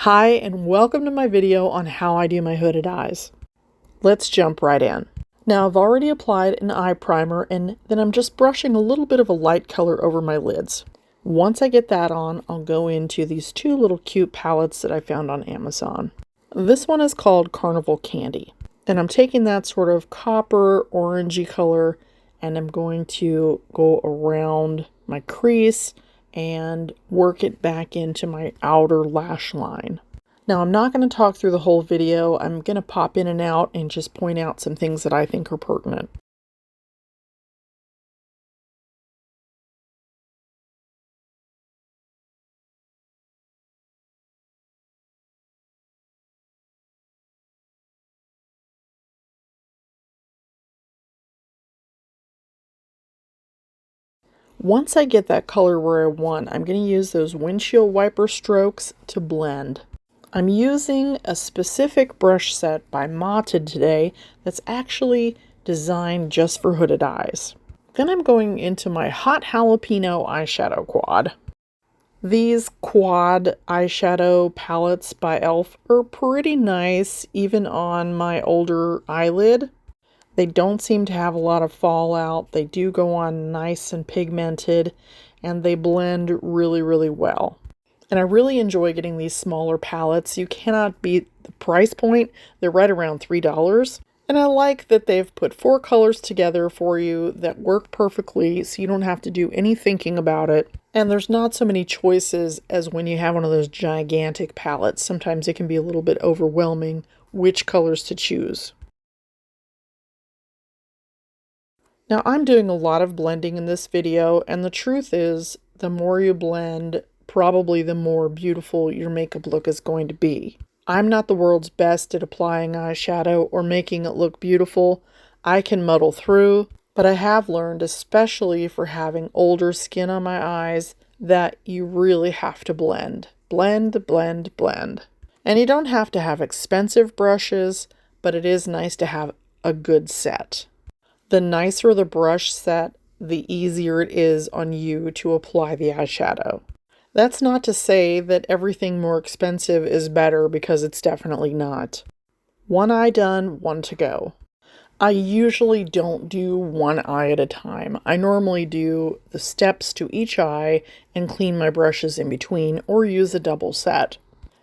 Hi, and welcome to my video on how I do my hooded eyes. Let's jump right in. Now I've already applied an eye primer and then I'm just brushing a little bit of a light color over my lids. Once I get that on, I'll go into these two little cute palettes that I found on Amazon. This one is called Carnival Candy, and I'm taking that sort of copper orangey color and I'm going to go around my crease and work it back into my outer lash line. Now, I'm not going to talk through the whole video. I'm going to pop in and out and just point out some things that I think are pertinent. Once I get that color where I want, I'm going to use those windshield wiper strokes to blend. I'm using a specific brush set by Motted today that's actually designed just for hooded eyes. Then I'm going into my Hot Jalapeno eyeshadow quad. These quad eyeshadow palettes by e.l.f. are pretty nice even on my older eyelid. They don't seem to have a lot of fallout. They do go on nice and pigmented, and they blend really, really well. And I really enjoy getting these smaller palettes. You cannot beat the price point. They're right around $3. And I like that they've put 4 colors together for you that work perfectly, so you don't have to do any thinking about it. And there's not so many choices as when you have one of those gigantic palettes. Sometimes it can be a little bit overwhelming which colors to choose. Now I'm doing a lot of blending in this video, and the truth is, the more you blend, probably the more beautiful your makeup look is going to be. I'm not the world's best at applying eyeshadow or making it look beautiful. I can muddle through, but I have learned, especially for having older skin on my eyes, that you really have to blend. Blend, blend, blend. And you don't have to have expensive brushes, but it is nice to have a good set. The nicer the brush set, the easier it is on you to apply the eyeshadow. That's not to say that everything more expensive is better, because it's definitely not. One eye done, one to go. I usually don't do one eye at a time. I normally do the steps to each eye and clean my brushes in between, or use a double set.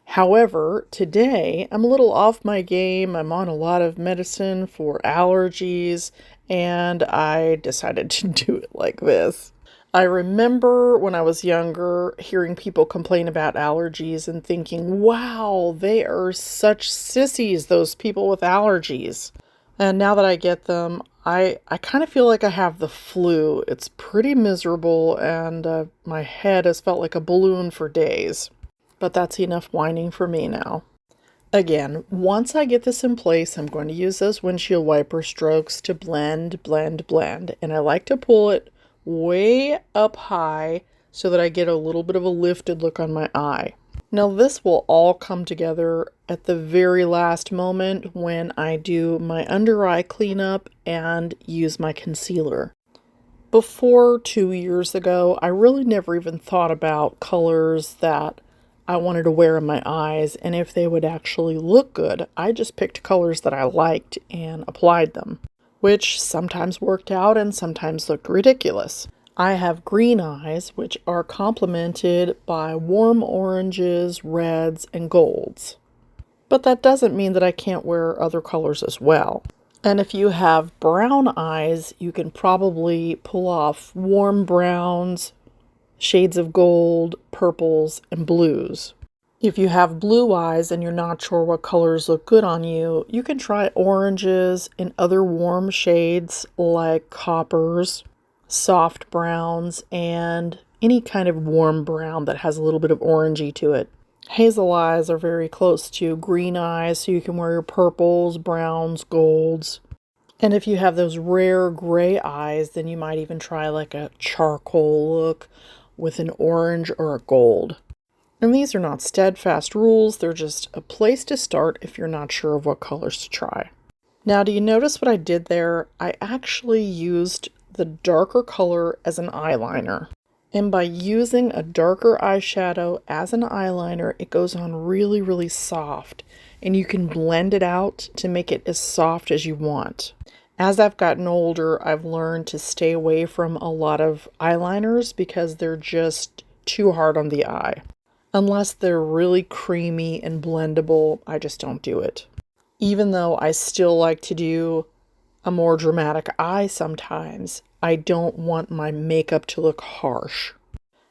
However, today I'm a little off my game. I'm on a lot of medicine for allergies, and I decided to do it like this. I remember when I was younger hearing people complain about allergies and thinking, wow, they are such sissies, those people with allergies. And now that I get them, I kind of feel like I have the flu. It's pretty miserable, and my head has felt like a balloon for days. But that's enough whining for me now. Again, once I get this in place, I'm going to use those windshield wiper strokes to blend, blend, blend. And I like to pull it way up high so that I get a little bit of a lifted look on my eye. Now this will all come together at the very last moment when I do my under eye cleanup and use my concealer. Before 2 years ago, I really never even thought about colors that I wanted to wear in my eyes and if they would actually look good. I just picked colors that I liked and applied them, which sometimes worked out and sometimes looked ridiculous. I have green eyes, which are complemented by warm oranges, reds, and golds. But that doesn't mean that I can't wear other colors as well. And if you have brown eyes, you can probably pull off warm browns, shades of gold, purples, and blues. If you have blue eyes and you're not sure what colors look good on you, you can try oranges and other warm shades like coppers, soft browns, and any kind of warm brown that has a little bit of orangey to it. Hazel eyes are very close to green eyes, so you can wear your purples, browns, golds. And if you have those rare gray eyes, then you might even try like a charcoal look with an orange or a gold. And these are not steadfast rules, they're just a place to start if you're not sure of what colors to try. Now, do you notice what I did there? I actually used the darker color as an eyeliner. And by using a darker eyeshadow as an eyeliner, it goes on really, really soft. And you can blend it out to make it as soft as you want. As I've gotten older, I've learned to stay away from a lot of eyeliners because they're just too hard on the eye. Unless they're really creamy and blendable, I just don't do it. Even though I still like to do a more dramatic eye sometimes, I don't want my makeup to look harsh.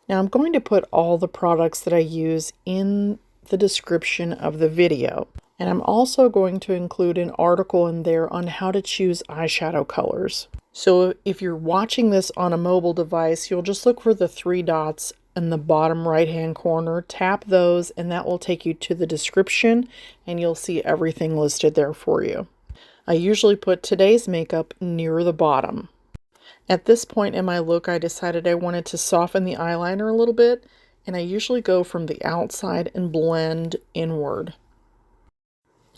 Now I'm going to put all the products that I use in the description of the video. And I'm also going to include an article in there on how to choose eyeshadow colors. So if you're watching this on a mobile device, you'll just look for the 3 dots in the bottom right hand corner, tap those, and that will take you to the description and you'll see everything listed there for you. I usually put today's makeup near the bottom. At this point in my look, I decided I wanted to soften the eyeliner a little bit, and I usually go from the outside and blend inward.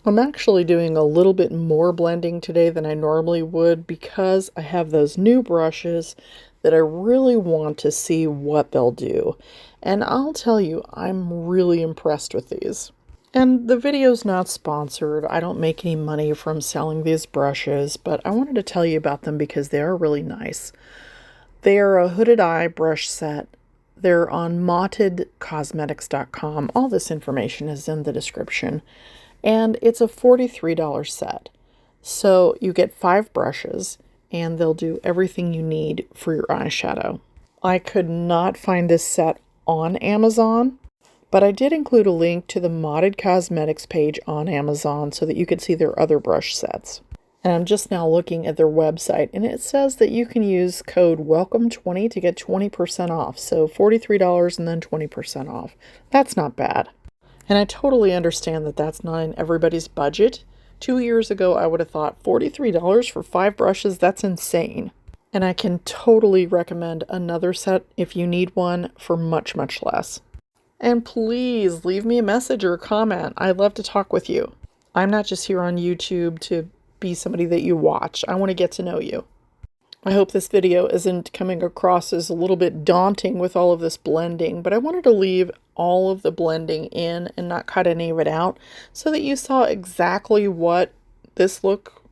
I'm actually doing a little bit more blending today than I normally would because I have those new brushes that I really want to see what they'll do. And I'll tell you, I'm really impressed with these. And the video's not sponsored. I don't make any money from selling these brushes, but I wanted to tell you about them because they are really nice. They are a hooded eye brush set. They're on mottedcosmetics.com. All this information is in the description. And it's a $43 set. So you get 5 brushes and they'll do everything you need for your eyeshadow. I could not find this set on Amazon, but I did include a link to the Modded Cosmetics page on Amazon so that you could see their other brush sets. And I'm just now looking at their website, and it says that you can use code WELCOME20 to get 20% off. So $43 and then 20% off. That's not bad. And I totally understand that that's not in everybody's budget. 2 years ago, I would have thought $43 for 5 brushes, that's insane. And I can totally recommend another set if you need one for much, much less. And please leave me a message or a comment. I'd love to talk with you. I'm not just here on YouTube to be somebody that you watch. I want to get to know you. I hope this video isn't coming across as a little bit daunting with all of this blending, but I wanted to leave all of the blending in and not cut any of it out so that you saw exactly what this look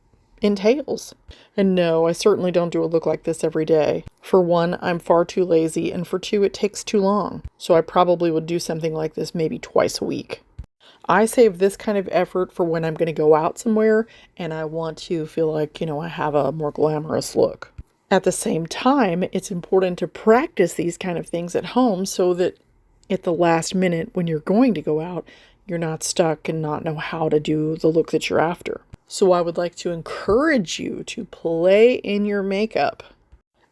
entails. And no, I certainly don't do a look like this every day. For one, I'm far too lazy, and for 2, it takes too long. So I probably would do something like this maybe twice a week. I save this kind of effort for when I'm going to go out somewhere and I want to feel like, I have a more glamorous look. At the same time, it's important to practice these kind of things at home so that at the last minute when you're going to go out, you're not stuck and not know how to do the look that you're after. So I would like to encourage you to play in your makeup,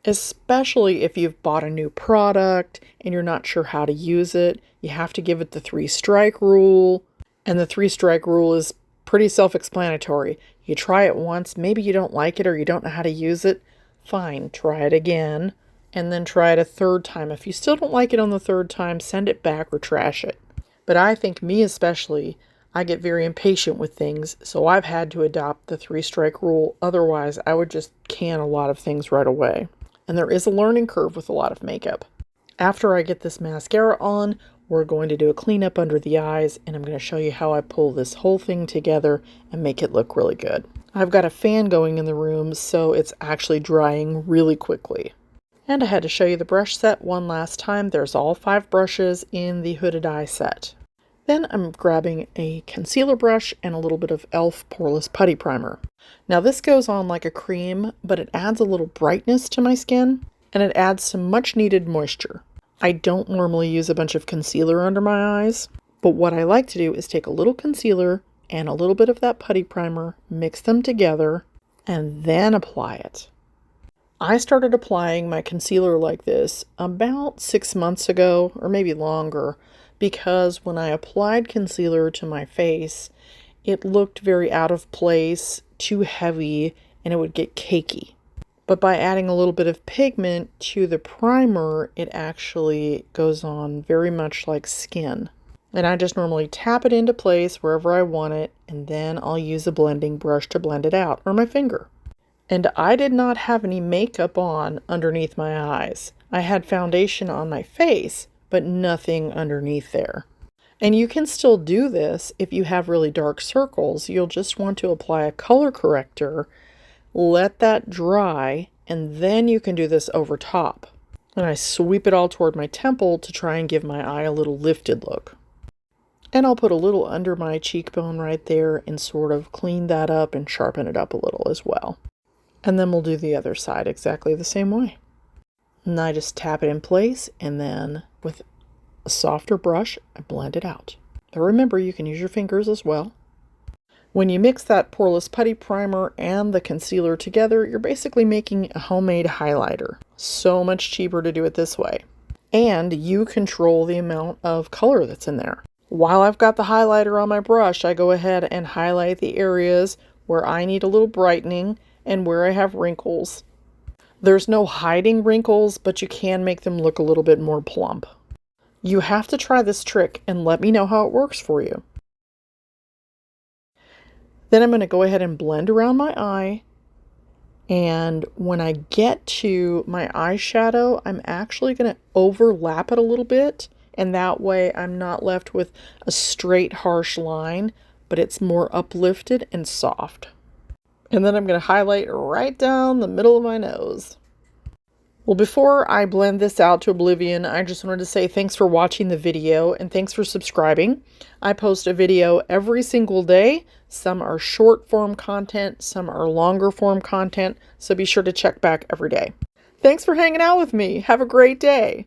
especially if you've bought a new product and you're not sure how to use it. You have to give it the 3-strike rule. And the 3-strike rule is pretty self-explanatory. You try it once, maybe you don't like it or you don't know how to use it. Fine, try it again, and then try it a 3rd time. If you still don't like it on the 3rd time, send it back or trash it. But I think me especially, I get very impatient with things, so I've had to adopt the 3-strike rule. Otherwise, I would just can a lot of things right away. And there is a learning curve with a lot of makeup. After I get this mascara on, we're going to do a cleanup under the eyes, and I'm going to show you how I pull this whole thing together and make it look really good. I've got a fan going in the room, so it's actually drying really quickly. And I had to show you the brush set one last time. There's all 5 brushes in the hooded eye set. Then I'm grabbing a concealer brush and a little bit of e.l.f. Poreless Putty Primer. Now this goes on like a cream, but it adds a little brightness to my skin, and it adds some much needed moisture. I don't normally use a bunch of concealer under my eyes, but what I like to do is take a little concealer and a little bit of that putty primer, mix them together, and then apply it. I started applying my concealer like this about 6 months ago, or maybe longer, because when I applied concealer to my face, it looked very out of place, too heavy, and it would get cakey. But by adding a little bit of pigment to the primer, it actually goes on very much like skin. And I just normally tap it into place wherever I want it, and then I'll use a blending brush to blend it out, or my finger. And I did not have any makeup on underneath my eyes. I had foundation on my face, but nothing underneath there. And you can still do this if you have really dark circles. You'll just want to apply a color corrector, let that dry, and then you can do this over top. And I sweep it all toward my temple to try and give my eye a little lifted look. And I'll put a little under my cheekbone right there and sort of clean that up and sharpen it up a little as well. And then we'll do the other side exactly the same way. And I just tap it in place, and then with a softer brush, I blend it out. But remember, you can use your fingers as well. When you mix that Poreless Putty Primer and the concealer together, you're basically making a homemade highlighter. So much cheaper to do it this way. And you control the amount of color that's in there. While I've got the highlighter on my brush, I go ahead and highlight the areas where I need a little brightening and where I have wrinkles. There's no hiding wrinkles, but you can make them look a little bit more plump. You have to try this trick and let me know how it works for you. Then I'm going to go ahead and blend around my eye. And when I get to my eyeshadow, I'm actually going to overlap it a little bit. And that way I'm not left with a straight, harsh line, but it's more uplifted and soft. And then I'm going to highlight right down the middle of my nose. Well, before I blend this out to oblivion, I just wanted to say thanks for watching the video and thanks for subscribing. I post a video every single day. Some are short form content, some are longer form content, so be sure to check back every day. Thanks for hanging out with me. Have a great day.